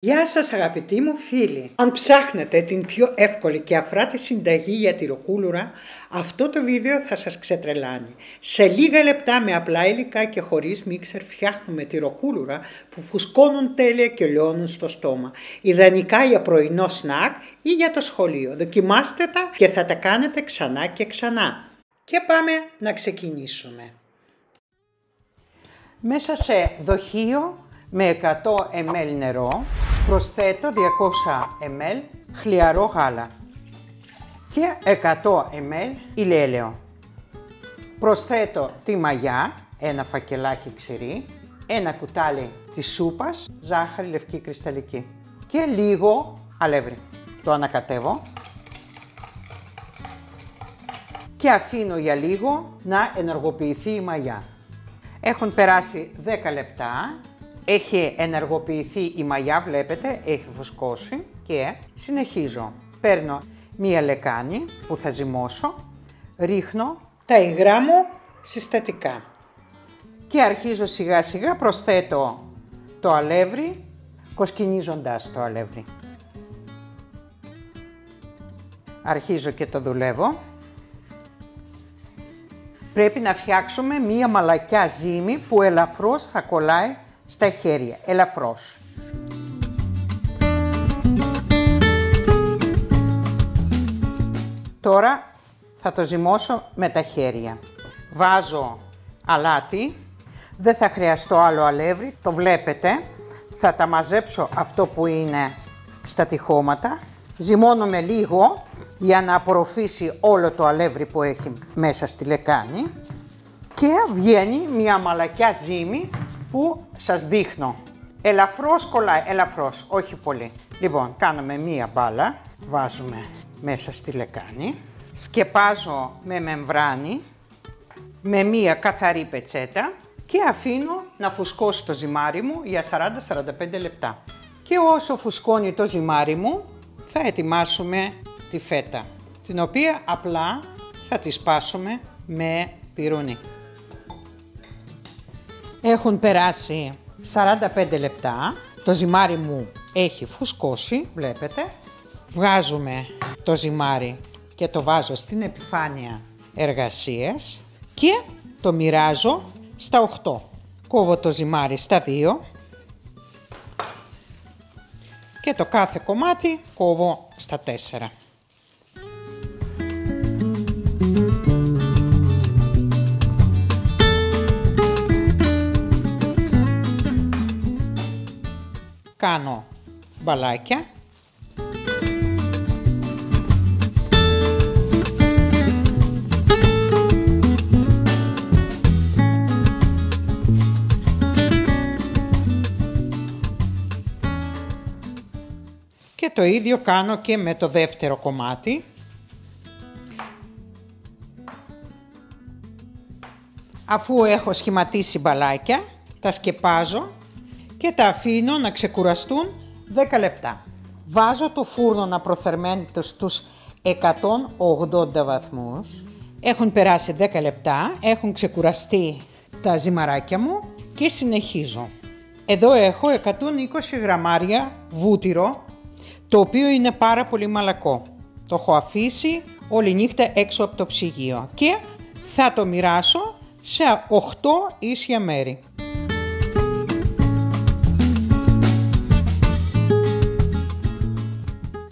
Γεια σας αγαπητοί μου φίλοι. Αν ψάχνετε την πιο εύκολη και αφράτη συνταγή για τυροκούλουρα, αυτό το βίντεο θα σας ξετρελάνει. Σε λίγα λεπτά με απλά υλικά και χωρίς μίξερ φτιάχνουμε τυροκούλουρα που φουσκώνουν τέλεια και λιώνουν στο στόμα. Ιδανικά για πρωινό σνακ ή για το σχολείο. Δοκιμάστε τα και θα τα κάνετε ξανά και ξανά. Και πάμε να ξεκινήσουμε. Μέσα σε δοχείο με 100 ml νερό προσθέτω 200 ml χλιαρό γάλα και 100 ml ηλιέλαιο. Προσθέτω τη μαγιά, ένα φακελάκι ξηρή, ένα κουτάλι της σούπας, ζάχαρη λευκή κρυσταλλική και λίγο αλεύρι. Το ανακατεύω και αφήνω για λίγο να ενεργοποιηθεί η μαγιά. Έχουν περάσει 10 λεπτά. Έχει ενεργοποιηθεί η μαγιά, βλέπετε, έχει φουσκώσει και συνεχίζω. Παίρνω μία λεκάνη που θα ζυμώσω, ρίχνω τα υγρά μου συστατικά και αρχίζω σιγά σιγά, προσθέτω το αλεύρι, κοσκινίζοντας το αλεύρι. Αρχίζω και το δουλεύω. Πρέπει να φτιάξουμε μία μαλακιά ζύμη που ελαφρώς θα κολλάει στα χέρια, ελαφρώς. Τώρα θα το ζυμώσω με τα χέρια. Βάζω αλάτι, δεν θα χρειαστώ άλλο αλεύρι, το βλέπετε. Θα τα μαζέψω αυτό που είναι στα τυχώματα. Ζυμώνω με λίγο για να απορροφήσει όλο το αλεύρι που έχει μέσα στη λεκάνη και βγαίνει μια μαλακιά ζύμη που σας δείχνω. Ελαφρώς κολλάει, ελαφρώς, όχι πολύ. Λοιπόν, κάνουμε μία μπάλα, βάζουμε μέσα στη λεκάνη, σκεπάζω με μεμβράνη, με μία καθαρή πετσέτα και αφήνω να φουσκώσει το ζυμάρι μου για 40-45 λεπτά. Και όσο φουσκώνει το ζυμάρι μου, θα ετοιμάσουμε τη φέτα, την οποία απλά θα τη σπάσουμε με πυρούνι. Έχουν περάσει 45 λεπτά, το ζυμάρι μου έχει φουσκώσει, βλέπετε. Βγάζουμε το ζυμάρι και το βάζω στην επιφάνεια εργασίας και το μοιράζω στα 8. Κόβω το ζυμάρι στα 2 και το κάθε κομμάτι κόβω στα 4. Κάνω μπαλάκια και το ίδιο κάνω και με το δεύτερο κομμάτι. Αφού έχω σχηματίσει μπαλάκια, τα σκεπάζω και τα αφήνω να ξεκουραστούν 10 λεπτά. Βάζω το φούρνο να προθερμαίνεται στους 180 βαθμούς. Έχουν περάσει 10 λεπτά, έχουν ξεκουραστεί τα ζυμαράκια μου και συνεχίζω. Εδώ έχω 120 γραμμάρια βούτυρο, το οποίο είναι πάρα πολύ μαλακό. Το έχω αφήσει όλη νύχτα έξω από το ψυγείο και θα το μοιράσω σε 8 ίσια μέρη.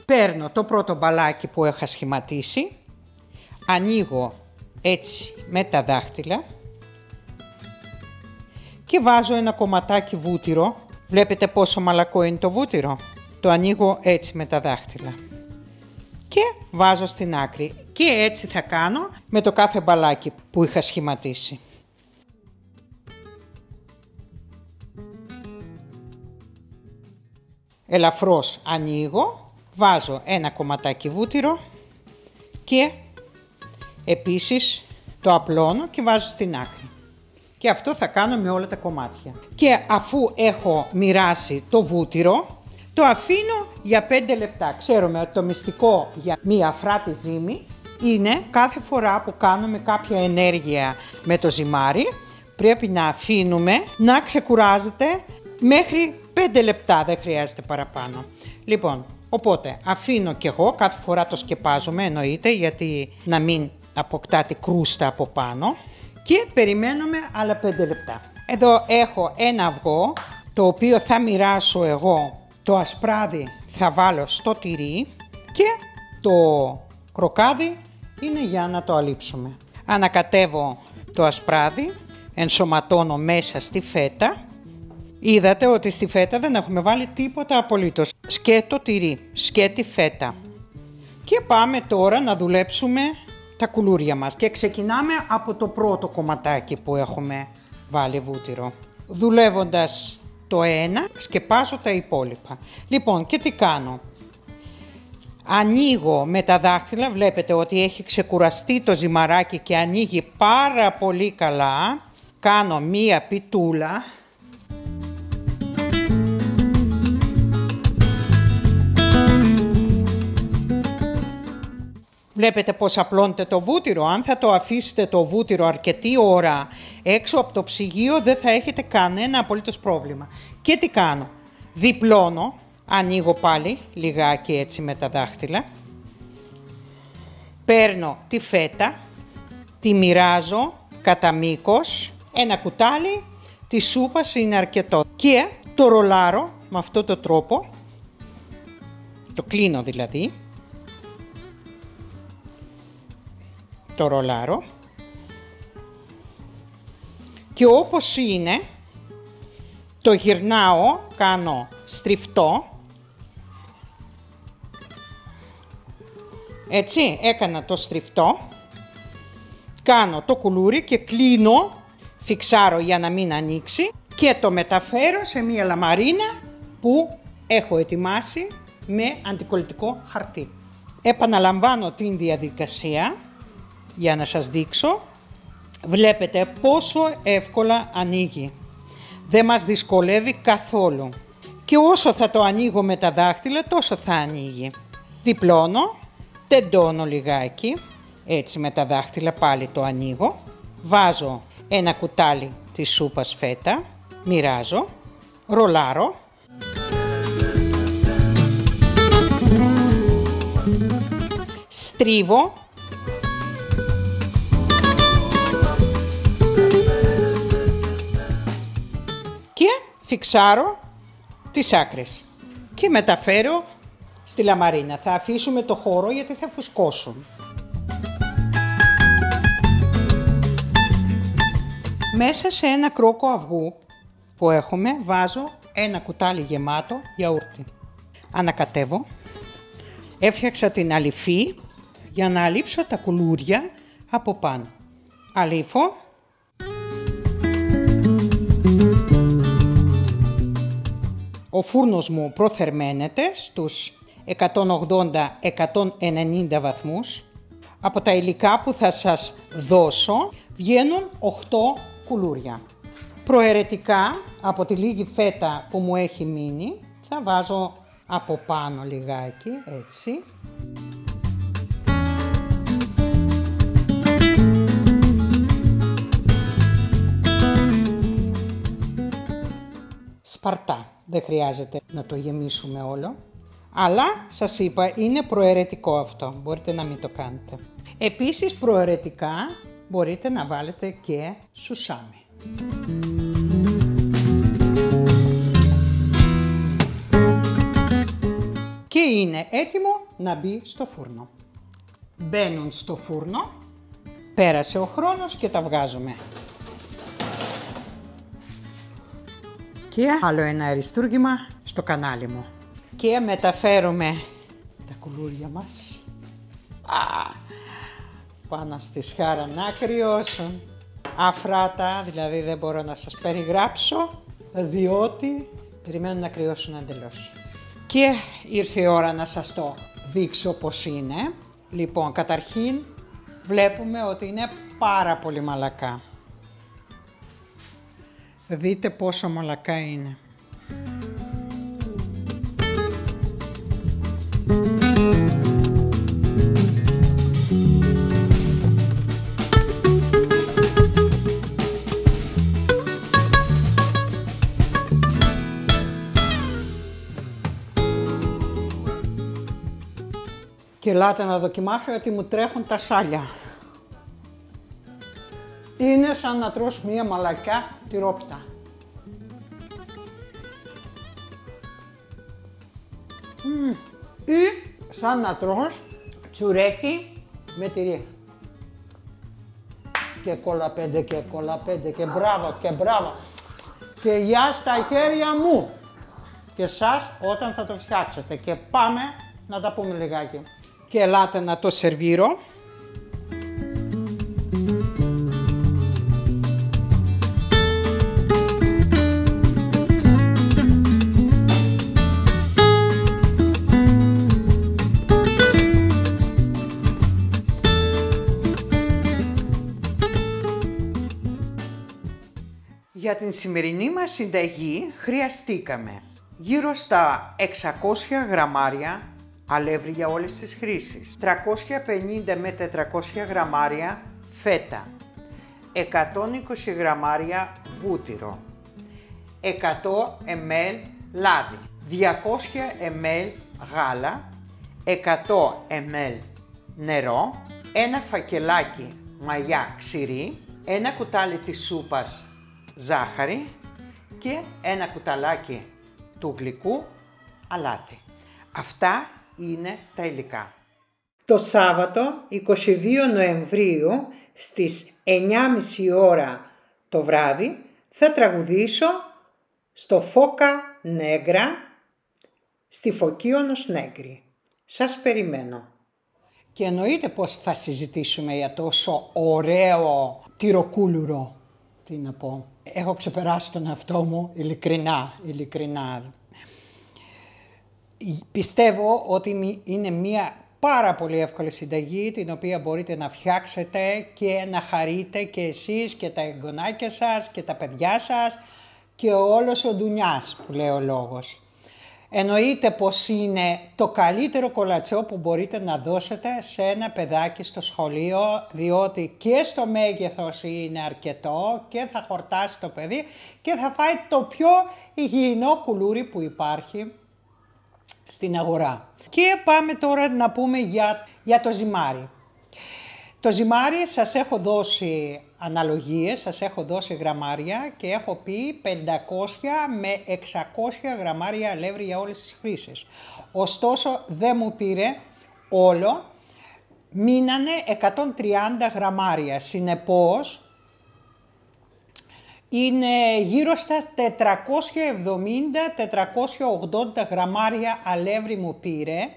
Παίρνω το πρώτο μπαλάκι που είχα σχηματίσει, ανοίγω έτσι με τα δάχτυλα και βάζω ένα κομματάκι βούτυρο. Βλέπετε πόσο μαλακό είναι το βούτυρο. Το ανοίγω έτσι με τα δάχτυλα και βάζω στην άκρη και έτσι θα κάνω με το κάθε μπαλάκι που είχα σχηματίσει. Ελαφρώς ανοίγω. Βάζω ένα κομματάκι βούτυρο και επίσης το απλώνω και βάζω στην άκρη. Και αυτό θα κάνω με όλα τα κομμάτια. Και αφού έχω μοιράσει το βούτυρο, το αφήνω για 5 λεπτά. Ξέρουμε ότι το μυστικό για μία αφράτη ζύμη είναι κάθε φορά που κάνουμε κάποια ενέργεια με το ζυμάρι, πρέπει να αφήνουμε να ξεκουράζεται μέχρι 5 λεπτά, δεν χρειάζεται παραπάνω. Λοιπόν, οπότε αφήνω κι εγώ, κάθε φορά το σκεπάζομαι εννοείται, γιατί να μην αποκτάται κρούστα από πάνω. Και περιμένουμε άλλα 5 λεπτά. Εδώ έχω ένα αυγό, το οποίο θα μοιράσω εγώ. Το ασπράδι θα βάλω στο τυρί και το κροκάδι είναι για να το αλείψουμε. Ανακατεύω το ασπράδι, ενσωματώνω μέσα στη φέτα. Είδατε ότι στη φέτα δεν έχουμε βάλει τίποτα απολύτως. Σκέτο τυρί, σκέτη φέτα. Και πάμε τώρα να δουλέψουμε τα κουλούρια μας. Και ξεκινάμε από το πρώτο κομματάκι που έχουμε βάλει βούτυρο. Δουλεύοντας το ένα, σκεπάζω τα υπόλοιπα. Λοιπόν, και τι κάνω. Ανοίγω με τα δάχτυλα, βλέπετε ότι έχει ξεκουραστεί το ζυμαράκι και ανοίγει πάρα πολύ καλά. Κάνω μία πιτούλα. Βλέπετε πως απλώνεται το βούτυρο. Αν θα το αφήσετε το βούτυρο αρκετή ώρα έξω από το ψυγείο, δεν θα έχετε κανένα απολύτως πρόβλημα. Και τι κάνω. Διπλώνω, ανοίγω πάλι λιγάκι έτσι με τα δάχτυλα. Παίρνω τη φέτα, τη μοιράζω κατά μήκος. Ένα κουτάλι της σούπας είναι αρκετό. Και το ρολάρω με αυτόν τον τρόπο. Το κλείνω δηλαδή. Το ρολάρω και όπως είναι το γυρνάω, κάνω στριφτό, έτσι έκανα το στριφτό, κάνω το κουλούρι και κλείνω, φιξάρω για να μην ανοίξει και το μεταφέρω σε μία λαμαρίνα που έχω ετοιμάσει με αντικολλητικό χαρτί. Επαναλαμβάνω την διαδικασία. Για να σας δείξω, βλέπετε πόσο εύκολα ανοίγει. Δεν μας δυσκολεύει καθόλου. Και όσο θα το ανοίγω με τα δάχτυλα, τόσο θα ανοίγει. Διπλώνω, τεντώνω λιγάκι, έτσι με τα δάχτυλα πάλι το ανοίγω. Βάζω ένα κουτάλι της σούπας φέτα, μοιράζω, ρολάρω. Στρίβω. Και φιξάρω τις άκρες και μεταφέρω στη λαμαρίνα. Θα αφήσουμε το χώρο γιατί θα φουσκώσουν. Μέσα σε ένα κρόκο αυγού που έχουμε βάζω ένα κουτάλι γεμάτο γιαούρτι. Ανακατεύω. Έφτιαξα την αληφή για να αλείψω τα κουλούρια από πάνω. Αλείφω. Ο φούρνος μου προθερμαίνεται στους 180-190 βαθμούς. Από τα υλικά που θα σας δώσω βγαίνουν 8 κουλούρια. Προαιρετικά από τη λίγη φέτα που μου έχει μείνει θα βάζω από πάνω λιγάκι, έτσι. Σπαρτά, δεν χρειάζεται να το γεμίσουμε όλο. Αλλά σας είπα, είναι προαιρετικό αυτό, μπορείτε να μην το κάνετε. Επίσης προαιρετικά μπορείτε να βάλετε και σουσάμι. Και είναι έτοιμο να μπει στο φούρνο. Μπαίνουν στο φούρνο, πέρασε ο χρόνος και τα βγάζουμε. Και άλλο ένα αριστούργημα στο κανάλι μου. Και μεταφέρουμε τα κουλούρια μας πάνω στη σχάρα να κρυώσουν. Αφράτα, δηλαδή δεν μπορώ να σας περιγράψω, διότι περιμένουν να κρυώσουν εντελώς. Και ήρθε η ώρα να σας το δείξω πώς είναι. Λοιπόν, καταρχήν βλέπουμε ότι είναι πάρα πολύ μαλακά. Δείτε πόσο μαλακά είναι. Και ελάτε να δοκιμάσω γιατί μου τρέχουν τα σάλια. Είναι σαν να τρως μία μαλακιά τυρόπιτα. Ή σαν να τρως τσουρέκι με τυρί. Και κολαπέντε και κολαπέντε και μπράβο και μπράβο. Και γεια στα χέρια μου. Και σας όταν θα το φτιάξετε. Και πάμε να τα πούμε λιγάκι. Και ελάτε να το σερβίρω. Για την σημερινή μας συνταγή χρειαστήκαμε γύρω στα 600 γραμμάρια αλεύρι για όλες τις χρήσεις, 350 με 400 γραμμάρια φέτα, 120 γραμμάρια βούτυρο, 100 ml λάδι, 200 ml γάλα, 100 ml νερό, ένα φακελάκι μαγιά ξηρή, ένα κουτάλι της σούπας ζάχαρη και ένα κουταλάκι του γλυκού αλάτι. Αυτά είναι τα υλικά. Το Σάββατο 22 Νοεμβρίου στις 9:30 ώρα το βράδυ θα τραγουδήσω στο Φώκα Νέγκρα στη Φωκίωνος Νέγκρη. Σας περιμένω. Και εννοείται πως θα συζητήσουμε για τόσο ωραίο τυροκούλουρο. Τι να πω. Έχω ξεπεράσει τον εαυτό μου ειλικρινά. Πιστεύω ότι είναι μια πάρα πολύ εύκολη συνταγή την οποία μπορείτε να φτιάξετε και να χαρείτε και εσείς και τα εγγονάκια σας και τα παιδιά σας και όλος ο ντουνιάς που λέει ο λόγος. Εννοείται πως είναι το καλύτερο κολατσό που μπορείτε να δώσετε σε ένα παιδάκι στο σχολείο, διότι και στο μέγεθος είναι αρκετό και θα χορτάσει το παιδί και θα φάει το πιο υγιεινό κουλούρι που υπάρχει στην αγορά. Και πάμε τώρα να πούμε για το ζυμάρι. Το ζυμάρι σας έχω δώσει αναλογίες, σας έχω δώσει γραμμάρια και έχω πει 500 με 600 γραμμάρια αλεύρι για όλες τις χρήσεις. Ωστόσο δεν μου πήρε όλο, μείνανε 130 γραμμάρια. Συνεπώς είναι γύρω στα 470-480 γραμμάρια αλεύρι μου πήρε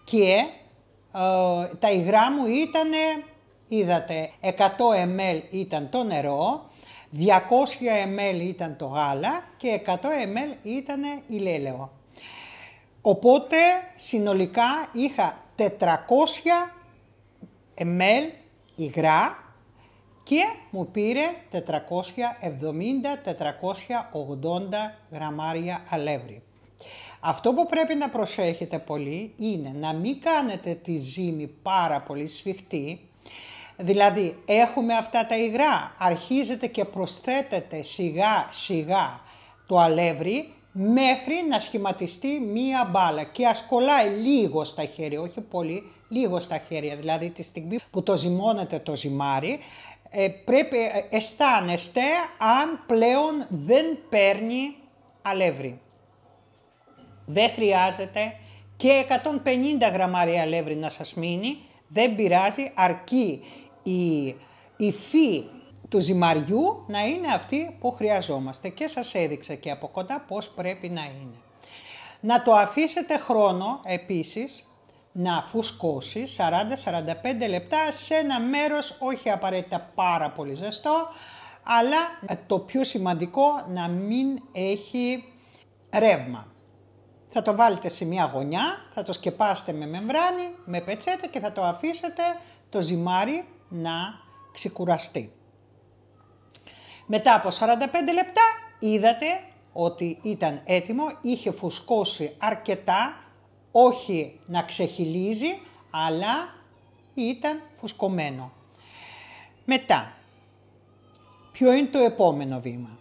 και τα υγρά μου ήτανε, είδατε, 100 ml ήταν το νερό, 200 ml ήταν το γάλα και 100 ml ήταν ηλέλαιο. Οπότε συνολικά είχα 400 ml υγρά και μου πήρε 470-480 γραμμάρια αλεύρι. Αυτό που πρέπει να προσέχετε πολύ είναι να μην κάνετε τη ζύμη πάρα πολύ σφιχτή. Δηλαδή έχουμε αυτά τα υγρά, αρχίζετε και προσθέτετε σιγά σιγά το αλεύρι μέχρι να σχηματιστεί μία μπάλα και ας κολλάει λίγο στα χέρια, όχι πολύ, λίγο στα χέρια. Δηλαδή τη στιγμή που το ζυμώνετε το ζυμάρι, πρέπει αισθάνεστε αν πλέον δεν παίρνει αλεύρι. Δεν χρειάζεται και 150 γραμμάρια αλεύρι να σας μείνει, δεν πειράζει, αρκεί η υφή του ζυμαριού να είναι αυτή που χρειαζόμαστε και σας έδειξα και από κοντά πώς πρέπει να είναι. Να το αφήσετε χρόνο επίσης να φουσκώσει 40-45 λεπτά σε ένα μέρος, όχι απαραίτητα πάρα πολύ ζεστό, αλλά το πιο σημαντικό να μην έχει ρεύμα. Θα το βάλετε σε μια γωνιά, θα το σκεπάσετε με μεμβράνη, με πετσέτα και θα το αφήσετε το ζυμάρι να ξεκουραστεί. Μετά από 45 λεπτά είδατε ότι ήταν έτοιμο, είχε φουσκώσει αρκετά, όχι να ξεχυλίζει, αλλά ήταν φουσκωμένο. Μετά, ποιο είναι το επόμενο βήμα?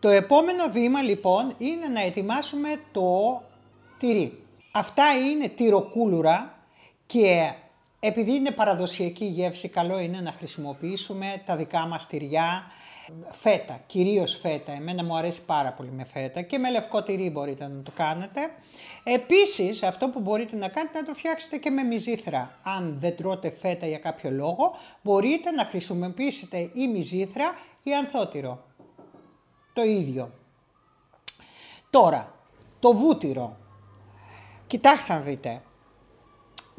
Το επόμενο βήμα λοιπόν είναι να ετοιμάσουμε το τυρί. Αυτά είναι τυροκούλουρα Και επειδή είναι παραδοσιακή γεύση, καλό είναι να χρησιμοποιήσουμε τα δικά μας τυριά, φέτα, κυρίως φέτα. Εμένα μου αρέσει πάρα πολύ με φέτα και με λευκό τυρί μπορείτε να το κάνετε. Επίσης, αυτό που μπορείτε να κάνετε να το φτιάξετε και με μυζήθρα. Αν δεν τρώτε φέτα για κάποιο λόγο, μπορείτε να χρησιμοποιήσετε ή μυζήθρα ή ανθότυρο. Το ίδιο. Τώρα, το βούτυρο. Κοιτάξτε να δείτε.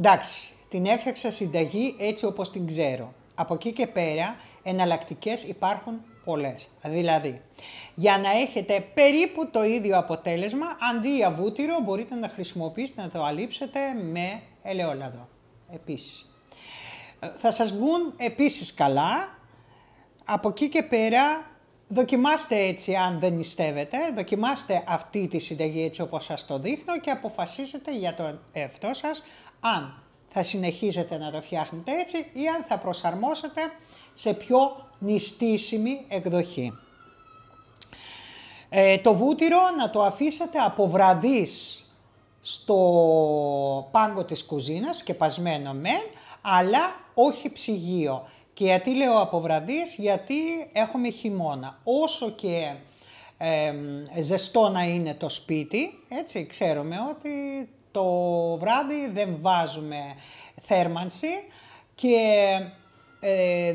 Εντάξει, την έφτιαξα συνταγή έτσι όπως την ξέρω. Από εκεί και πέρα, εναλλακτικές υπάρχουν πολλές. Δηλαδή, για να έχετε περίπου το ίδιο αποτέλεσμα, αντί για βούτυρο μπορείτε να χρησιμοποιήσετε, να το αλείψετε με ελαιόλαδο. Επίσης. Θα σας βγουν επίσης καλά. Από εκεί και πέρα, δοκιμάστε έτσι αν δεν νηστεύετε, δοκιμάστε αυτή τη συνταγή έτσι όπως σας το δείχνω και αποφασίσετε για τον εαυτό σας αν θα συνεχίζετε να το φτιάχνετε έτσι ή αν θα προσαρμόσετε σε πιο νηστίσιμη εκδοχή. Το βούτυρο να το αφήσετε από βραδείς στο πάγκο της κουζίνας, σκεπασμένο μεν, αλλά όχι ψυγείο. Και γιατί λέω από βραδείς, γιατί έχουμε χειμώνα. Όσο και ζεστό να είναι το σπίτι, έτσι ξέρουμε ότι το βράδυ δεν βάζουμε θέρμανση και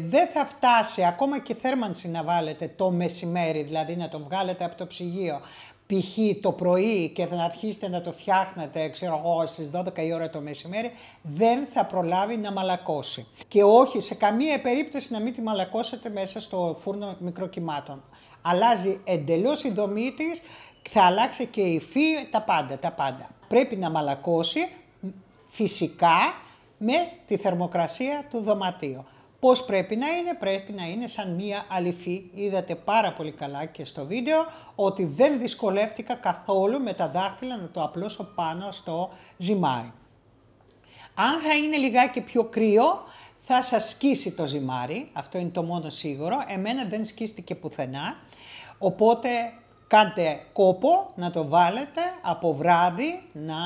δεν θα φτάσει ακόμα και θέρμανση να βάλετε το μεσημέρι, δηλαδή να το βγάλετε από το ψυγείο π.χ. το πρωί και θα αρχίσετε να το φτιάχνετε, ξέρω εγώ, στις 12 η ώρα το μεσημέρι, δεν θα προλάβει να μαλακώσει. Και όχι σε καμία περίπτωση να μην τη μαλακώσετε μέσα στο φούρνο μικροκυμάτων. Αλλάζει εντελώς η δομή της, θα αλλάξει και η υφή, τα πάντα. Πρέπει να μαλακώσει φυσικά με τη θερμοκρασία του δωματίου. Πώς πρέπει να είναι σαν μία αληφή. Είδατε πάρα πολύ καλά και στο βίντεο ότι δεν δυσκολεύτηκα καθόλου με τα δάχτυλα να το απλώσω πάνω στο ζυμάρι. Αν θα είναι λιγάκι πιο κρύο, θα σας σκίσει το ζυμάρι, αυτό είναι το μόνο σίγουρο. Εμένα δεν σκίστηκε πουθενά, οπότε κάντε κόπο να το βάλετε από βράδυ να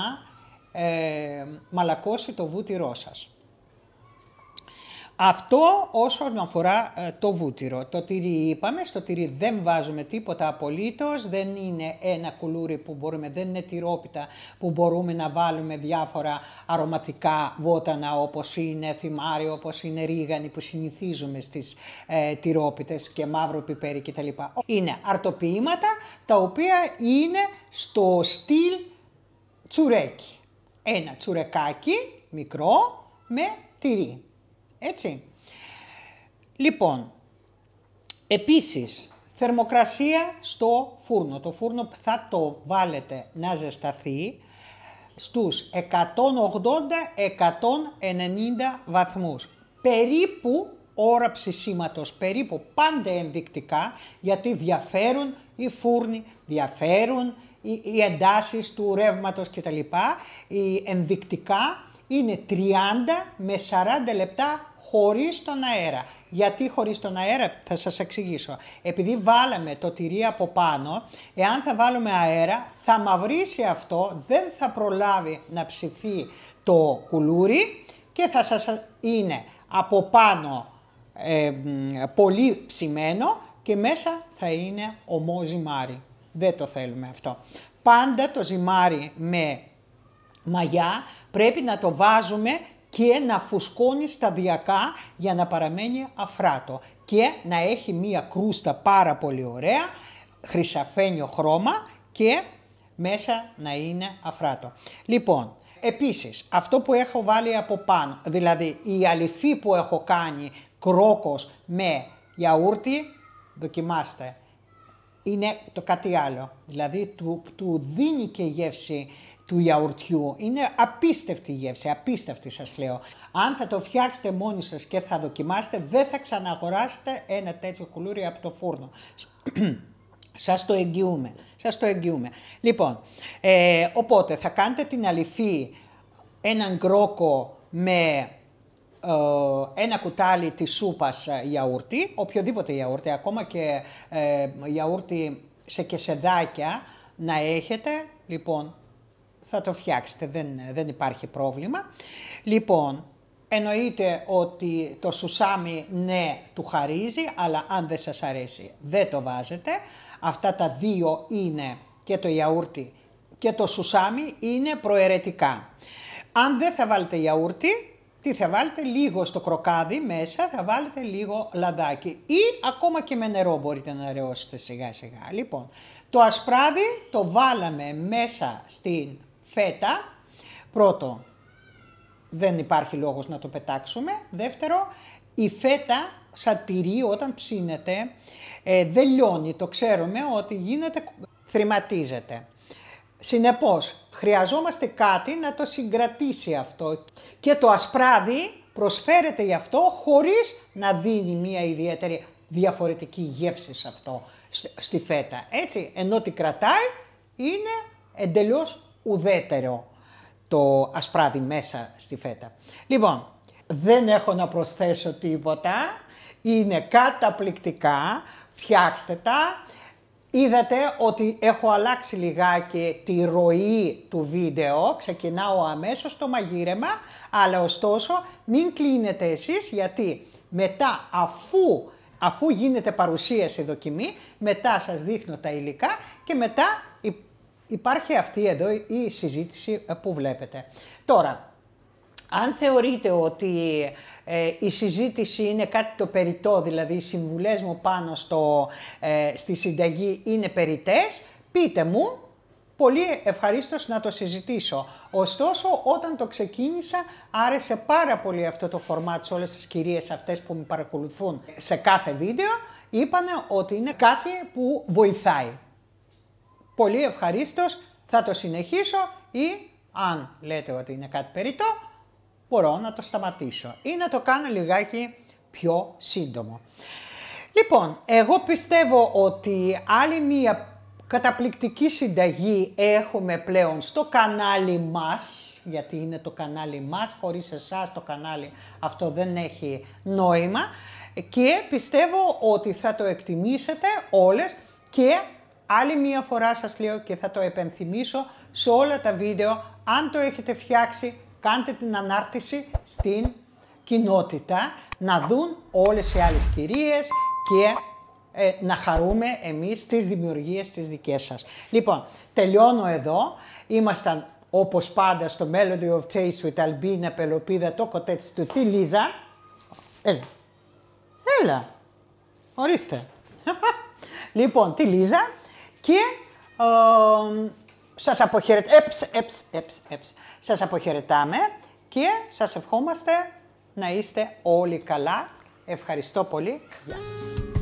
μαλακώσει το βούτυρό σας. Αυτό όσον αφορά το βούτυρο. Το τυρί είπαμε, στο τυρί δεν βάζουμε τίποτα απολύτως, δεν είναι ένα κουλούρι που μπορούμε, δεν είναι τυρόπιτα που μπορούμε να βάλουμε διάφορα αρωματικά βότανα όπως είναι θυμάρι, όπως είναι ρίγανη που συνηθίζουμε στις τυρόπιτες και μαύρο πιπέρι κτλ. Είναι αρτοποιήματα τα οποία είναι στο στυλ τσουρέκι. Ένα τσουρεκάκι μικρό με τυρί. Έτσι. Λοιπόν, επίσης, θερμοκρασία στο φούρνο. Το φούρνο θα το βάλετε να ζεσταθεί στους 180-190 βαθμούς. Περίπου ώρα ψησίματος, περίπου πάντα ενδεικτικά, γιατί διαφέρουν οι φούρνοι, διαφέρουν οι εντάσεις του ρεύματος κτλ. Οι ενδεικτικά είναι 30 με 40 λεπτά χωρίς τον αέρα. Γιατί χωρίς τον αέρα, θα σας εξηγήσω. Επειδή βάλαμε το τυρί από πάνω, εάν θα βάλουμε αέρα, θα μαυρίσει αυτό, δεν θα προλάβει να ψηθεί το κουλούρι και θα σας είναι από πάνω πολύ ψημένο και μέσα θα είναι ομό ζυμάρι. Δεν το θέλουμε αυτό. Πάντα το ζυμάρι με μαγιά πρέπει να το βάζουμε και να φουσκώνει σταδιακά για να παραμένει αφράτο και να έχει μία κρούστα πάρα πολύ ωραία, χρυσαφένιο χρώμα και μέσα να είναι αφράτο. Λοιπόν, επίσης αυτό που έχω βάλει από πάνω, δηλαδή η αληφή που έχω κάνει κρόκος με γιαούρτι, δοκιμάστε. Είναι το κάτι άλλο, δηλαδή του δίνει και γεύση του γιαουρτιού. Είναι απίστευτη γεύση, απίστευτη σας λέω. Αν θα το φτιάξετε μόνοι σας και θα δοκιμάσετε, δεν θα ξαναγοράσετε ένα τέτοιο κουλούρι από το φούρνο. Σας το εγγυούμε, σας το εγγυούμε. Λοιπόν, οπότε θα κάνετε την αληφή έναν κρόκο με ένα κουτάλι της σούπας γιαούρτι, οποιοδήποτε γιαούρτι, ακόμα και γιαούρτι σε κεσεδάκια να έχετε. Λοιπόν, θα το φτιάξετε, δεν υπάρχει πρόβλημα. Λοιπόν, εννοείται ότι το σουσάμι ναι του χαρίζει, αλλά αν δεν σας αρέσει δεν το βάζετε. Αυτά τα δύο είναι, και το γιαούρτι και το σουσάμι, είναι προαιρετικά. Αν δεν θα βάλετε γιαούρτι, τι θα βάλετε? Λίγο στο κροκάδι μέσα θα βάλετε λίγο λαδάκι ή ακόμα και με νερό μπορείτε να ρεώσετε σιγά σιγά. Λοιπόν, το ασπράδι το βάλαμε μέσα στην φέτα. Πρώτο, δεν υπάρχει λόγος να το πετάξουμε. Δεύτερο, η φέτα σαν τυρί όταν ψήνεται δεν λιώνει, το ξέρουμε ότι γίνεται, θρηματίζεται. Συνεπώς, χρειαζόμαστε κάτι να το συγκρατήσει αυτό και το ασπράδι προσφέρεται γι' αυτό χωρίς να δίνει μια ιδιαίτερη διαφορετική γεύση σε αυτό, στη φέτα. Έτσι, ενώ τι κρατάει είναι εντελώς ουδέτερο το ασπράδι μέσα στη φέτα. Λοιπόν, δεν έχω να προσθέσω τίποτα, είναι καταπληκτικά, φτιάξτε τα. Είδατε ότι έχω αλλάξει λιγάκι τη ροή του βίντεο, ξεκινάω αμέσως το μαγείρεμα, αλλά ωστόσο μην κλείνετε εσείς, γιατί μετά αφού γίνεται παρουσίαση δοκιμή, μετά σας δείχνω τα υλικά και μετά υπάρχει αυτή εδώ η συζήτηση που βλέπετε. Τώρα, αν θεωρείτε ότι η συζήτηση είναι κάτι το περιττό, δηλαδή οι συμβουλές μου πάνω στη συνταγή είναι περιττές, πείτε μου, πολύ ευχαρίστως να το συζητήσω. Ωστόσο, όταν το ξεκίνησα, άρεσε πάρα πολύ αυτό το φορμάτ σε όλες τις κυρίες αυτές που με παρακολουθούν σε κάθε βίντεο, είπανε ότι είναι κάτι που βοηθάει. Πολύ ευχαρίστως θα το συνεχίσω ή αν λέτε ότι είναι κάτι περιττό, μπορώ να το σταματήσω ή να το κάνω λιγάκι πιο σύντομο. Λοιπόν, εγώ πιστεύω ότι άλλη μία καταπληκτική συνταγή έχουμε πλέον στο κανάλι μας, γιατί είναι το κανάλι μας, χωρίς εσάς το κανάλι αυτό δεν έχει νόημα και πιστεύω ότι θα το εκτιμήσετε όλες και άλλη μία φορά σας λέω και θα το επενθυμίσω σε όλα τα βίντεο, αν το έχετε φτιάξει, κάντε την ανάρτηση στην κοινότητα, να δουν όλες οι άλλες κυρίες και να χαρούμε εμείς τις δημιουργίες τις δικές σας. Λοιπόν, τελειώνω εδώ. Ήμασταν όπως πάντα στο Melody of Taste with Albina Πελοπίδα, το κοτέτσι του, τη Λίζα. Έλα, ορίστε. Λοιπόν, τη Λίζα και σας σας αποχαιρετάμε και σας ευχόμαστε να είστε όλοι καλά. Ευχαριστώ πολύ. Γεια σας.